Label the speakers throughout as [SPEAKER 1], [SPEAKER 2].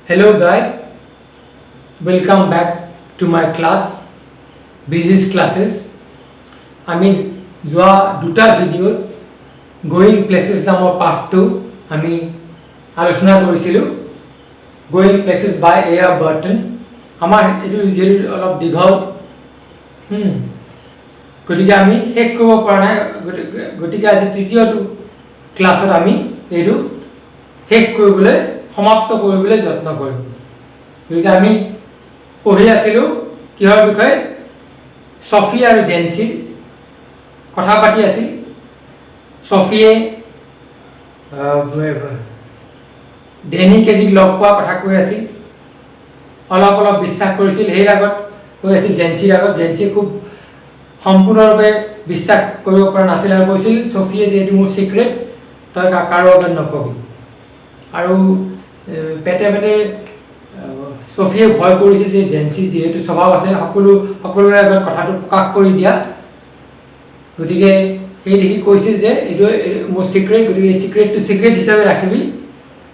[SPEAKER 1] Hello guys, welcome back to my class, Business Classes. আমি যোৱা দুটা ভিডিঅ'ত গোয়িং প্লেচেছ নামৰ পাৰ্টটো আমি আলোচনা কৰিছিলোঁ। গোয়িং প্লেচেছ বাই এয়াৰ বাৰ্টন। আমাৰ এইটো যিহেতু অলপ দীঘল, গতিকে আমি শেষ কৰিব পৰা নাই। গতিকে আজি তৃতীয়টো ক্লাছত আমি এইটো শেষ কৰিবলৈ সমাপ্ত কৰিবলৈ যত্ন কৰিম। গতিকে আমি পঢ়ি আছিলোঁ কিহৰ বিষয়ে? ছফি আৰু জেনচিৰ কথা পাতি আছিল। ছফিয়ে ডেনি কেজিক লগ পোৱা কথা কৈ আছিল, অলপ অলপ বিশ্বাস কৰিছিল। সেই আগত কৈ আছিল জেনচিৰ আগত। জেনচিয়ে খুব সম্পূৰ্ণৰূপে বিশ্বাস কৰিব পৰা নাছিল আৰু কৈছিল ছফিয়ে যে এইটো মোৰ চিক্ৰেট, তই কাৰো আগত নকবি। আৰু পেটে পেটে ছফিয়ে ভয় কৰিছিল যে জেনচি যিহেতু স্বভাৱ আছে সকলোৰে আগত কথাটো প্ৰকাশ কৰি দিয়া, গতিকে সেই দেখি কৈছিল যে এইটো মোৰ চিক্ৰেট, গতিকে এই চিক্ৰেটটো চিক্ৰেট হিচাপে ৰাখিবি।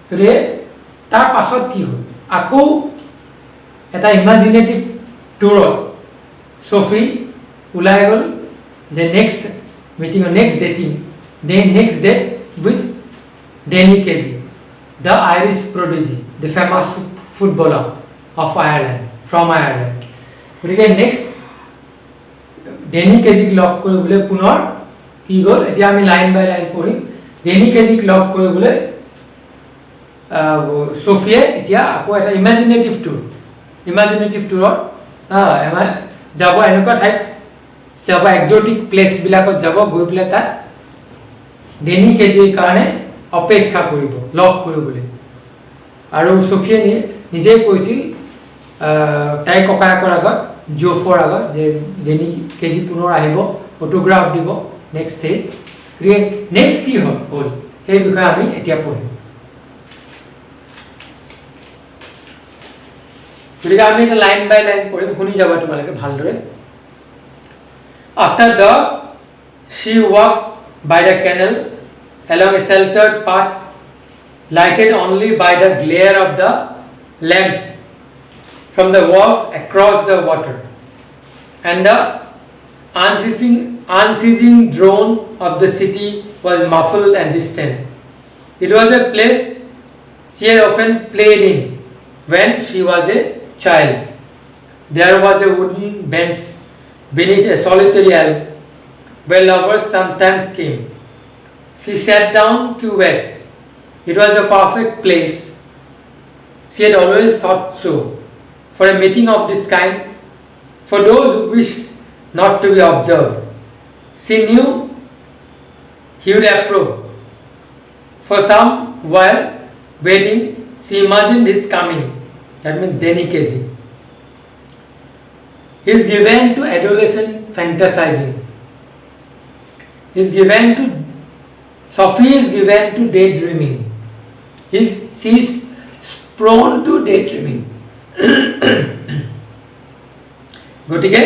[SPEAKER 1] গতিকে তাৰ পাছত কি হ'ল? আকৌ এটা ইমাজিনেটিভ টুৰত ছফি ওলাই গ'ল যে নেক্সট মিটিঙৰ next date with Danny Casey, the Irish prodigy, the famous footballer of Ireland, from Ireland. গতিকে নেক্সট ডেনি কেজিক লগ কৰিবলৈ পুনৰ কি গ'ল? এতিয়া আমি লাইন বাই লাইন পঢ়িম। ডেনি কেজিক লগ কৰিবলৈ ছফিয়ে এতিয়া আকৌ এটা ইমাজিনেটিভ টুৰত যাব, এনেকুৱা ঠাইত যাব, এক্সোটিক প্লেচবিলাকত যাব, গৈ পেলাই তাত ডেনি কেজিৰ কাৰণে অপেক্ষা কৰিব, লগ কৰিবলৈ। আৰু ছফিয়ে নিজেই কৈছিল তাইৰ ককায়েকৰ আগত, জোফৰ আগত, যে ডেনি কেজি পুনৰ আহিব, অটোগ্ৰাফ দিব নেক্সট ডেট। গতিকে নেক্সট কি হ'ল সেই বিষয়ে আমি এতিয়া পঢ়িম। গতিকে আমি এটা লাইন বাই লাইন পঢ়িম, শুনি যাব তোমালোকে ভালদৰে। After dark, she walked by the canal along a sheltered path lighted only by the glare of the lamps from the wharf across the water, and the unceasing drone of the city was muffled and distant. It was a place she had often played in when she was a child. There was a wooden bench beneath a solitary elm where lovers sometimes came. She sat down to wait. It was a perfect place. She had always thought so, for a meeting of this kind, for those who wished not to be observed. She knew he would approve. For some while waiting, she imagined his coming. That means Deni Keji. He is given to adolescent fantasizing. Sophie is given to daydreaming. She is prone to daydreaming. গতিকে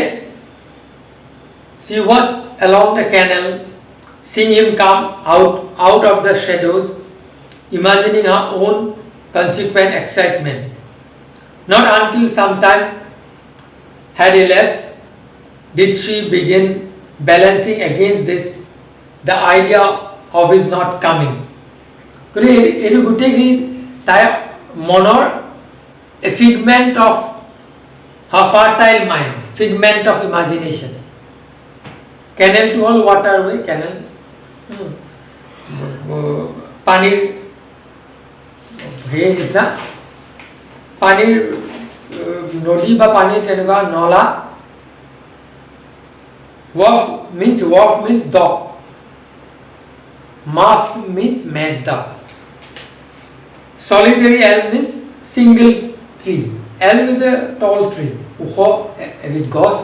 [SPEAKER 1] she watched along the canal, seeing him come out of the shadows, imagining her own consequent excitement. Not until some time had elapsed did she begin balancing against this the idea of his not coming. গতিকে এইটো গোটেইখিনি তাইৰ মনৰ a figment of her fertile mind, figment of imagination. কেনেলটো হ'ল waterway, kennel পানীৰ হেৰি নিচিনা, পানীৰ নদী বা পানীৰ তেনেকুৱা নলা। wharf means dock, mast means mast. Solitary elm means single tree. Elm is a tall tree, ওখ এবিধ গছ,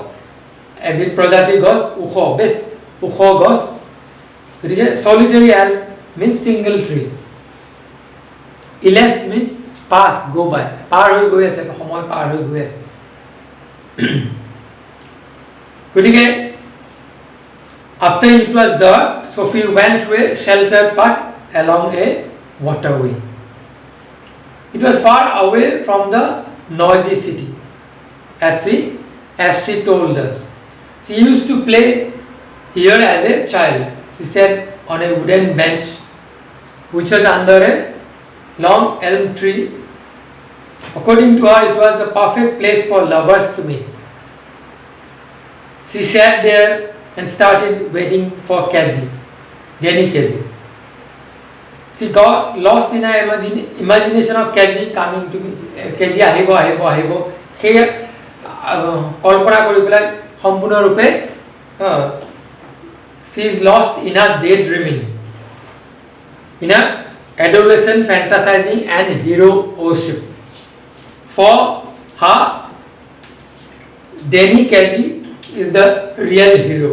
[SPEAKER 1] এবিধ প্ৰজাতিৰ গছ, ওখ, বেছ ওখ গছ। গতিকে solitary elm means single tree. Elapse means pass, go by, পাৰ হৈ গৈ আছে, সময় পাৰ হৈ গৈ আছে। গতিকে after it was dark, Sophie went through a sheltered path along a waterway. It was far away from the noisy city, as she told us. She used to play here as a child. She sat on a wooden bench which was under a long elm tree. According to her, it was the perfect place for lovers to meet. She sat there and started waiting for Casey, Danny Casey. She got lost in her imagination of Casey coming to me. Casey আহিব আহিব আহিব সেই কল্পনা কৰি পেলাই সম্পূৰ্ণৰূপে she is lost in her daydreaming, in her adolescent fantasizing and hero worship. For her, Danny Casey is the real hero,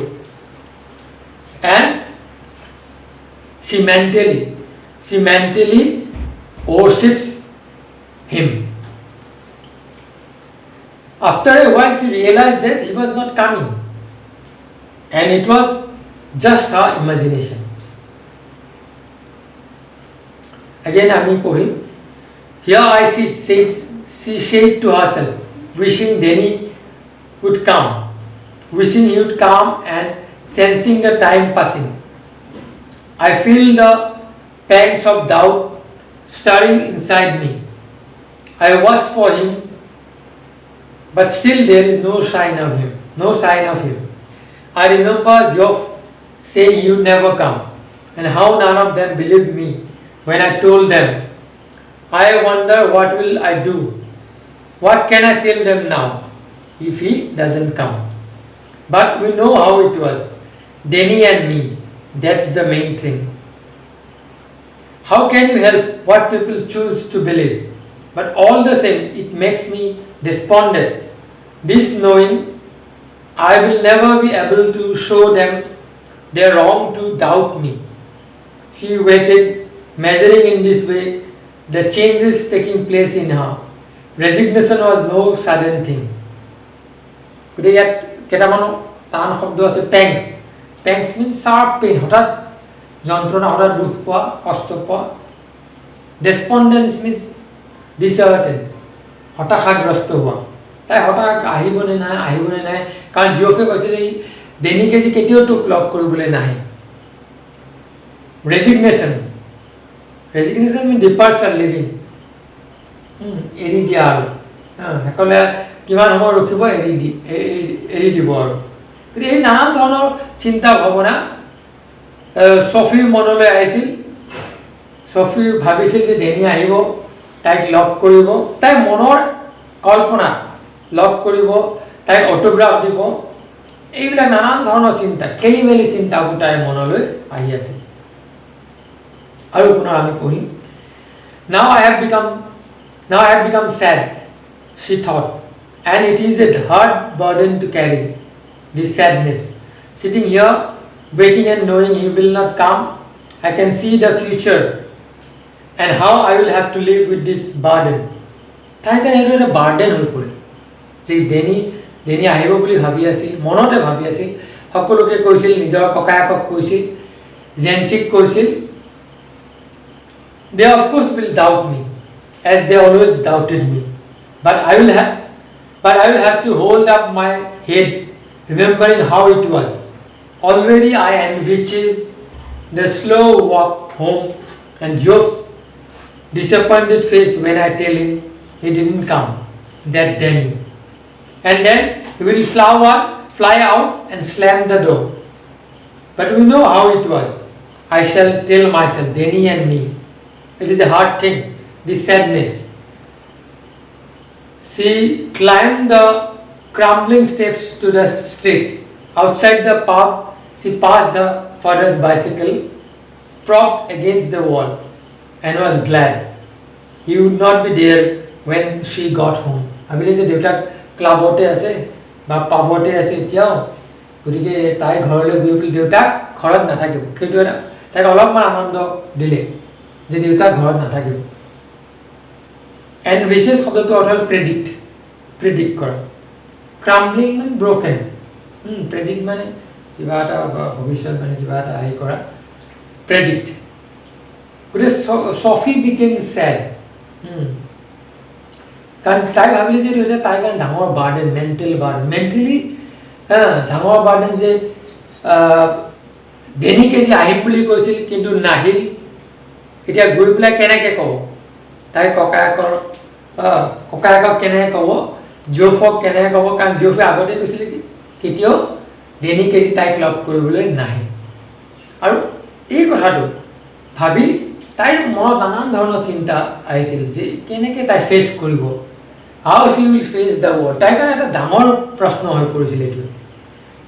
[SPEAKER 1] and she mentally worships him. After a while, she realized that he was not coming, and it was just her imagination. Again, আমি পঢ়িম. Here I sit, she said to herself, wishing Danny would come, wishing he would come, and sensing the time passing. I feel the pangs of doubt stirring inside me. I watch for him, but still there is no sign of him. I remember Geoff saying he would never come, and how none of them believed me when I told them. I wonder what will I do? What can I tell them now if he doesn't come? But we know how it was, Danny and me. That's the main thing. How can you help what people choose to believe? But all the same, it makes me despondent. This knowing I will never be able to show them they're wrong to doubt me. She waited, measuring in this way the changes taking place in her. Resignation was no sudden thing. Today, ইয়াত কেইটামান টান শব্দ আছে pangs. Pangs means sharp pain, হঠাৎ যন্ত্রণা, হঠাৎ দুখ পোৱা, কষ্ট পোৱা. Despondence means disheartened, হতাশাগ্ৰস্ত হোৱা. তাই হঠাৎ আহিবনে নাই, কাৰণ জিঅফে কৈছে যে ডেনিকে যে কেতিয়াও তোক লগ কৰিবলৈ নাহে. Resignation means departure, living. এৰি দিয়া আৰু সকলে কিমান সময় ৰখিব, এৰি দিব আৰু. গতিকে এই নানান ধৰণৰ চিন্তা ভাৱনা ছফিৰ মনলৈ আহিছিল. ছফি ভাবিছিল যে ডেনি আহিব, তাইক লগ কৰিব, তাইৰ মনৰ কল্পনা লগ কৰিব, তাইক অটোগ্ৰাফ দিব, এইবিলাক নানান ধৰণৰ চিন্তা, খেলি মেলি চিন্তাবোৰ তাইৰ মনলৈ আহি আছিল. আৰু পুনৰ আমি পঢ়িম. Now I have become sad, she thought, and it is a hard burden to carry, this sadness. Sitting here, waiting and knowing he will not come, I can see the future and how I will have to live with this burden. তাই কাৰণে এইটো এটা burden হৈ পৰিল যে Denny আহিব বুলি ভাবি আছিল, মনতে ভাবি আছিল, সকলোকে কৈছিল, নিজৰ ককায়েকক কৈছিল, জেনচিক কৈছিল. They of course will doubt me, as they always doubted me. But I will have to hold up my head, remembering how it was. Already I envisage the slow walk home and Geoff's disappointed face when I tell him he didn't come, that Danny. And then he will fly out and slam the door. But we know how it was. I shall tell myself, Danny and me. It is a hard thing, this sadness. She climbed the crumbling steps to the street. Outside the park, she passed the father's bicycle, propped against the wall, and was glad he would not be there when she got home. ভাবিলে যে দেউতাক ক্লাবতে আছে বা পাবতে আছে এতিয়াও, গতিকে তাই ঘৰলৈ গৈ পেলাই দেউতাক ঘৰত নাথাকিব, সেইটো এটা তাইক অলপমান আনন্দ দিলে যে দেউতা ঘৰত নাথাকিব. এণ্ড বিশেষ শব্দটো অৰ্থ হ'ল প্ৰেডিক্ট কৰা. ক্ৰাম্বলিং মানে ব্ৰকেন, প্ৰেডিক্ট মানে কিবা এটা ভৱিষ্যত মানে কিবা এটা হেৰি কৰা, প্ৰেডিক্ট. গতিকে ছফি বিকেম ছেড. কাৰণ তাই ভাবিলে যে এইটো তাইৰ কাৰণে ডাঙৰ বাৰ্ডেন, মেণ্টেল বাৰ্ডেন, মেণ্টেলি ডাঙৰ বাৰ্ডেন যে ডেনি কেজি আহিম বুলি কৈছিল কিন্তু নাহিল, এতিয়া গৈ পেলাই কেনেকৈ ক'ব তাইৰ ককায়েকক কেনেকৈ ক'ব, জিঅ'ফক কেনেকৈ ক'ব, কাৰণ জিঅ'ফে আগতে কৈছিলে কি কেতিয়াও ডেনি কেজি তাইক লগ কৰিবলৈ নাহে। আৰু এই কথাটো ভাবি তাইৰ মনত নানান ধৰণৰ চিন্তা আহিছিল যে কেনেকৈ তাই ফেচ কৰিব, how she will fetch the world. তাইৰ কাৰণে এটা ডাঙৰ প্ৰশ্ন হৈ পৰিছিল এইটো,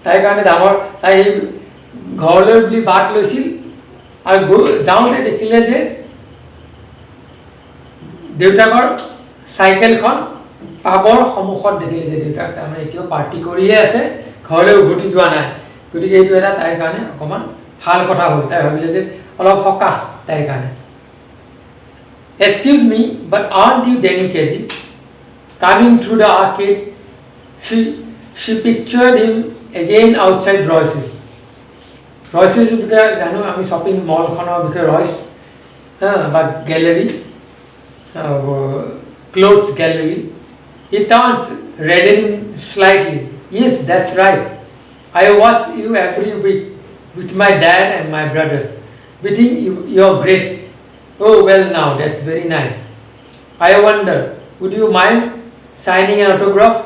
[SPEAKER 1] তাইৰ কাৰণে ডাঙৰ। তাই ঘৰলৈ বুলি বাট লৈছিল আৰু যাওঁতে দেখিলে যে দেউতাকৰ চাইকেলখন পাবৰ সন্মুখত দেখিলে যে দেউতাক তাৰমানে এতিয়াও পাৰ্টি কৰিয়ে আছে, ঘৰলৈ উভতি যোৱা নাই। গতিকে এইটো এটা তাইৰ কাৰণে অকণমান ভাল কথা হ'ল। তাই ভাবিলে যে অলপ সকাহ তাইৰ কাৰণে। Excuse me, but aren't you Danny Kesey? Coming through the arcade, she pictured him again outside Royce's. Royce's বিষয়ে জানো আমি, শ্বপিং মলখনৰ বিষয়ে ৰয়ছ বা gallery, clothes gallery. He turns, reddening slightly. Yes, that's right. I watch you every week with my dad and my brothers. We think you're great. Oh, well now, that's very nice. I wonder, would you mind signing an autograph?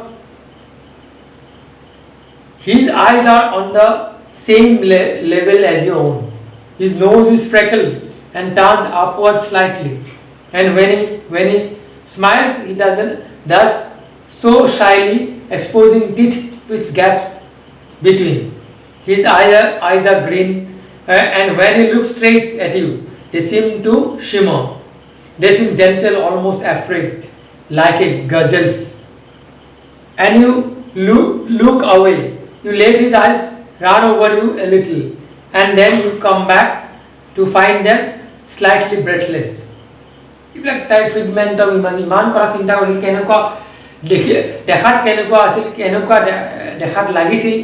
[SPEAKER 1] His eyes are on the same level as your own. His nose is freckled and turns upward slightly. And when he smiles, he does so shyly, exposing teeth to its gaps between. His eyes are green, and when he looks straight at you, they seem to shimmer. They seem gentle, almost afraid, like a gazelle's. And you look away. You let his eyes run over you a little, and then you come back to find them slightly breathless. এইবিলাক তাই ফ্ৰিডমেণ্টক ইমান কথা চিন্তা কৰিছিল, কেনেকুৱা দেখাত কেনেকুৱা আছিল, কেনেকুৱা দেখাত লাগিছিল,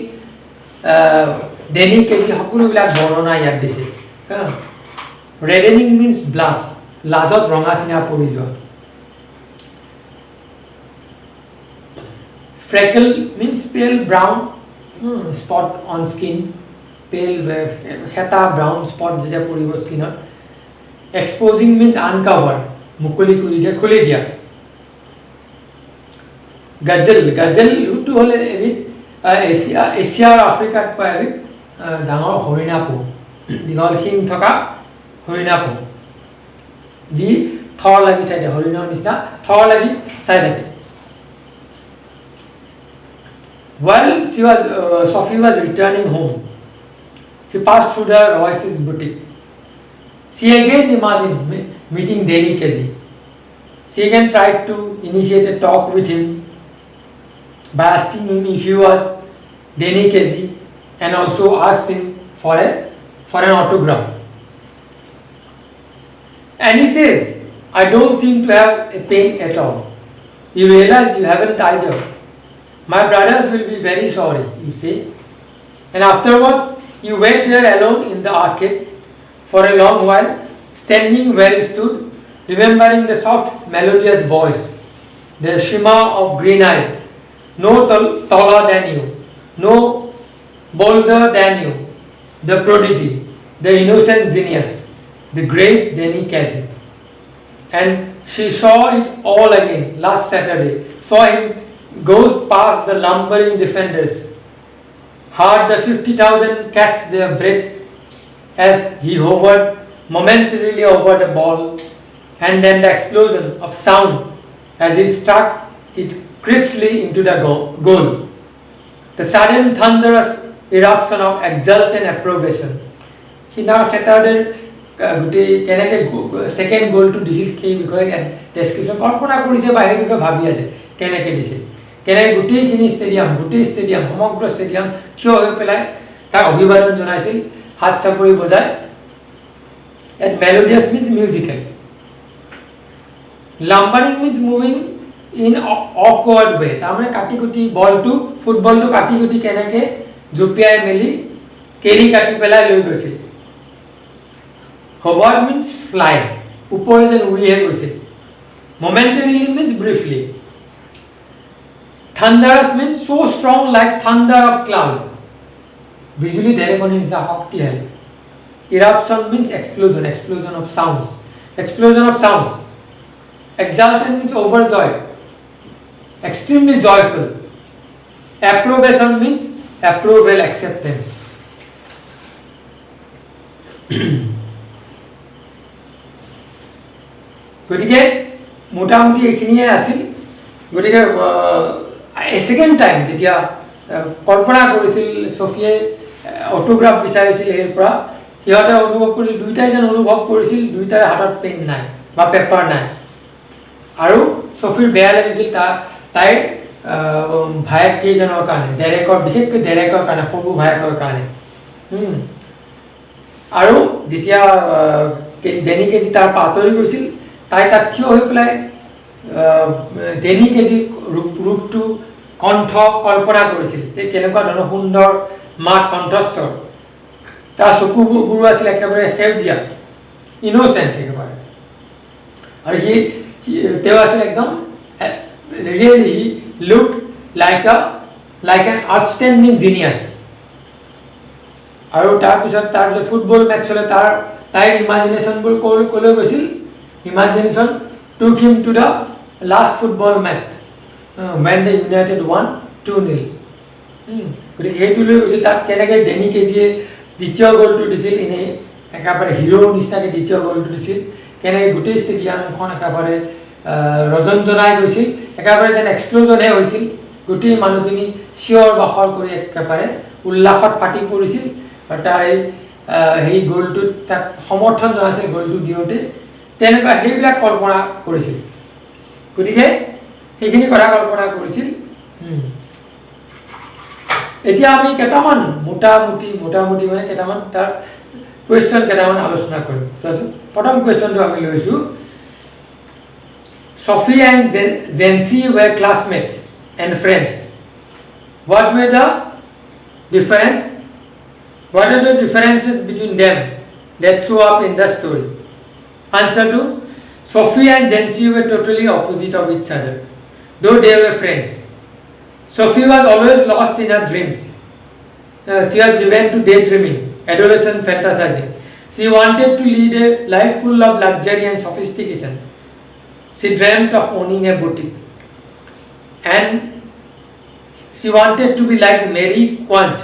[SPEAKER 1] ডেনি কেজি সকলোবিলাক বৰ্ণনা ইয়াত দিছে। ৰেডেনিং মিনছ ব্লাছ, লাজত ৰঙা চিঙা পৰি যোৱা। ফ্ৰেকেল মিনছ পেল ব্ৰাউন স্পট অন স্কিন, পেল হেতা ব্ৰাউন স্পট যেতিয়া পৰিব স্কিনত। এক্সপ'জিং মিনছ আনকাভাৰ, মুকলি কৰি দিয়া, খুলি দিয়া। গাজেলটো হ'লে এবিধ এছিয়া আৰু আফ্ৰিকাত পোৱা এবিধ ডাঙৰ হৰিণা পহু, দীঘল শিং থকা হৰিণা পহু, যি থৰ লাগি চাই থাকে, হৰিণৰ নিচিনা থৰ লাগি চাই থাকে। While Sophie was returning home, she passed through the Royce's boutique. She again imagined meeting Danny Kesey. She again tried to initiate a talk with him by asking him if he was Danny Kesey, and also asked him for an autograph. And he says, I don't seem to have a pain at all. You realize you haven't either. My brothers will be very sorry, you say. And afterwards, you wait there alone in the arcade for a long while, standing where he stood, remembering the soft, melodious voice, the shimmer of green eyes, no taller than you, no bolder than you, the prodigy, the innocent genius, the great Danny Kesey. And she saw it all again last Saturday, saw him goes past the lumbering defenders, heard the 50,000 catch their breath as he hovered momentarily over the ball, and then the explosion of sound as he struck it crisply into the goal. The sudden thunderous eruption of exultant approbation. He now Saturday গোটেই কেনেকৈ second গ'লটো দিছিল সেই বিষয়ে description কল্পনা কৰিছে, বাহিৰ বিষয়ে ভাবি আছে কেনেকৈ দিছে, কেনেকৈ গোটেই ষ্টেডিয়াম সমগ্ৰ ষ্টেডিয়াম থিয় হৈ পেলাই তাক অভিবাদন জনাইছিল, হাত চাপৰি বজাই। And melodious means musical, lumbering means moving in awkward way, তাৰমানে কাটি কুটি ফুটবলটো কাটি কুটি কেনেকৈ জঁপিয়াই মেলি কেৰি কাটি পেলাই লৈ গৈছিল। Hover means fly, ওপৰে যেন উৰিহে গৈছে। Momentarily means briefly, Thunderous means so strong like thunder of cloud. Visually ঢেৰেকনি নিচিনা শক্তিশালী. Eruption means explosion, explosion of sounds. Explosion of sounds. Exultant means overjoyed, extremely joyful. Approbation means approval, acceptance. গতিকে মোটামুটি এইখিনিয়ে আছিল. গতিকে সেকেণ্ড টাইম যেতিয়া কল্পনা কৰিছিল ছফিয়ে autograph বিচাৰিছিল সেইৰ পৰা, সিহঁতে অনুভৱ কৰিছিল, দুয়োটাই যেন অনুভৱ কৰিছিল দুয়োটাৰ হাতত পেন নাই বা পেপাৰ নাই. আৰু ছফিৰ বেয়া লাগিছিল তাইৰ ভায়েক কেইজনৰ কাৰণে, ডেৰেকৰ, বিশেষকৈ ডেৰেকৰ কাৰণে, সৰু ভায়েকৰ কাৰণে. আৰু যেতিয়া ডেনি কেজি তাৰ পৰা আঁতৰি গৈছিল, তাই তাত থিয় হৈ পেলাই ডেনি কেজিৰ ৰূপটো, কণ্ঠ কল্পনা কৰিছিল যে কেনেকুৱা ধৰণৰ সুন্দৰ মাত, কণ্ঠস্বৰ. তাৰ চকুবোৰো আছিল একেবাৰে সেউজীয়া, ইন'চেণ্ট একেবাৰে. আৰু তেওঁ আছিল একদম really he looked like an outstanding genius. আৰু তাৰপিছত ফুটবল মেটচ হ'লে তাইৰ ইমাজিনেশ্যনবোৰ ক'লৈ গৈছিল? Imagination took him to the last football match when the United won 2-0. গতিকে সেইটো লৈ গৈছিল. তাত কেনেকৈ ডেনি কেজিয়ে দ্বিতীয় গ'লটো দিছিল, এনেই একেবাৰে হিৰোৰ নিচিনাকৈ দ্বিতীয় গ'লটো দিছিল, কেনেকৈ গোটেই ষ্টেডিয়ামখন একেবাৰে ৰজন জনাই গৈছিল, একেবাৰে যেন এক্সপ্ল'জনহে হৈছিল. গোটেই মানুহখিনি চিঞৰ বাখৰ কৰি একেবাৰে উল্লাসত ফাটি পৰিছিল. আৰু তাৰ সেই গ'লটোত তাক সমৰ্থন জনাইছিল গ'লটো দিওঁতে. তেনেকুৱা সেইবিলাক কল্পনা কৰিছিল. গতিকে সেইখিনি কথা কল্পনা কৰিছিল. এতিয়া আমি কেইটামান মোটামুটি মানে কেইটামান তাৰ কুৱেশ্যন কেইটামান আলোচনা কৰিম. চোৱাচোন, প্ৰথম কুৱেশ্যনটো আমি লৈছোঁ, Sophie and Jency were classmates and friends. What were the difference? What are the differences between them that show up in the story? Answer to, Sophie and Jency were totally opposite of each other, though they were friends. Sophie was always lost in her dreams. She was given to daydreaming, adolescent fantasizing. She wanted to lead a life full of luxury and sophistication. She dreamt of owning a boutique. And she wanted to be like Mary Quant,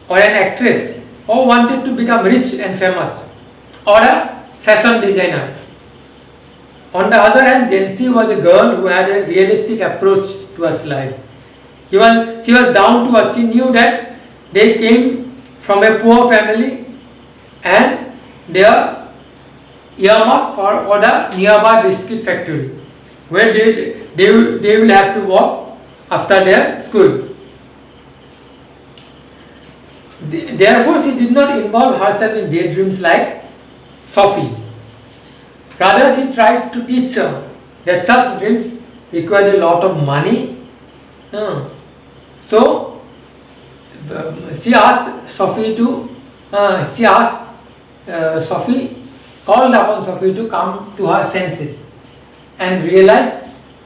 [SPEAKER 1] or an actress, or wanted to become rich and famous, or a fashion designer. On the other hand, Jency was a girl who had a realistic approach towards life. She was down to earth. She knew that they came from a poor family and they are earmarked for the nearby biscuit factory, where they will have to work after their school. Therefore, she did not involve herself in daydreams like Sophie. Rather, she tried to teach her that such dreams required a lot of money. So, she asked Sophie called upon Sophie to come to her senses and realize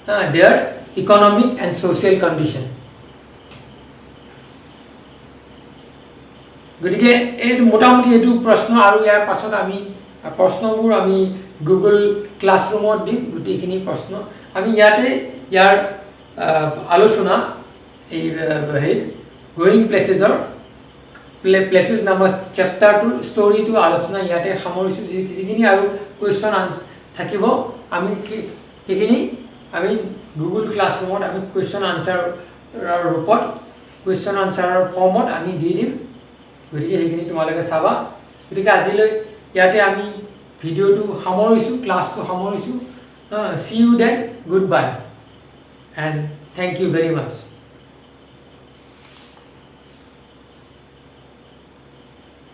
[SPEAKER 1] their economic and social condition. গতিকে এই মোটামুটি এইটো প্ৰশ্ন, আৰু ইয়াৰ পাছত আমি প্ৰশ্নবোৰ আমি গুগল ক্লাছৰুমত দিম. গোটেইখিনি প্ৰশ্ন আমি ইয়াৰ আলোচনা এই গোয়িং প্লেচেছ নামৰ চেপ্টাৰটোৰ ষ্টৰিটো আলোচনা ইয়াতে সামৰিছোঁ. যিখিনি আৰু কুৱেশ্যন থাকিব আমি সেইখিনি আমি গুগল ক্লাছৰুমত আমি কুৱেশ্যন আনচাৰৰ ৰূপত, কুৱেশ্যন আনচাৰৰ ফৰ্মত আমি দি দিম. গতিকে সেইখিনি তোমালোকে চাবা. গতিকে আজিলৈ ইয়াতে আমি ভিডিঅ'টো সামৰিছোঁ, ক্লাছটো সামৰিছোঁ. See you then, goodbye and thank you very much.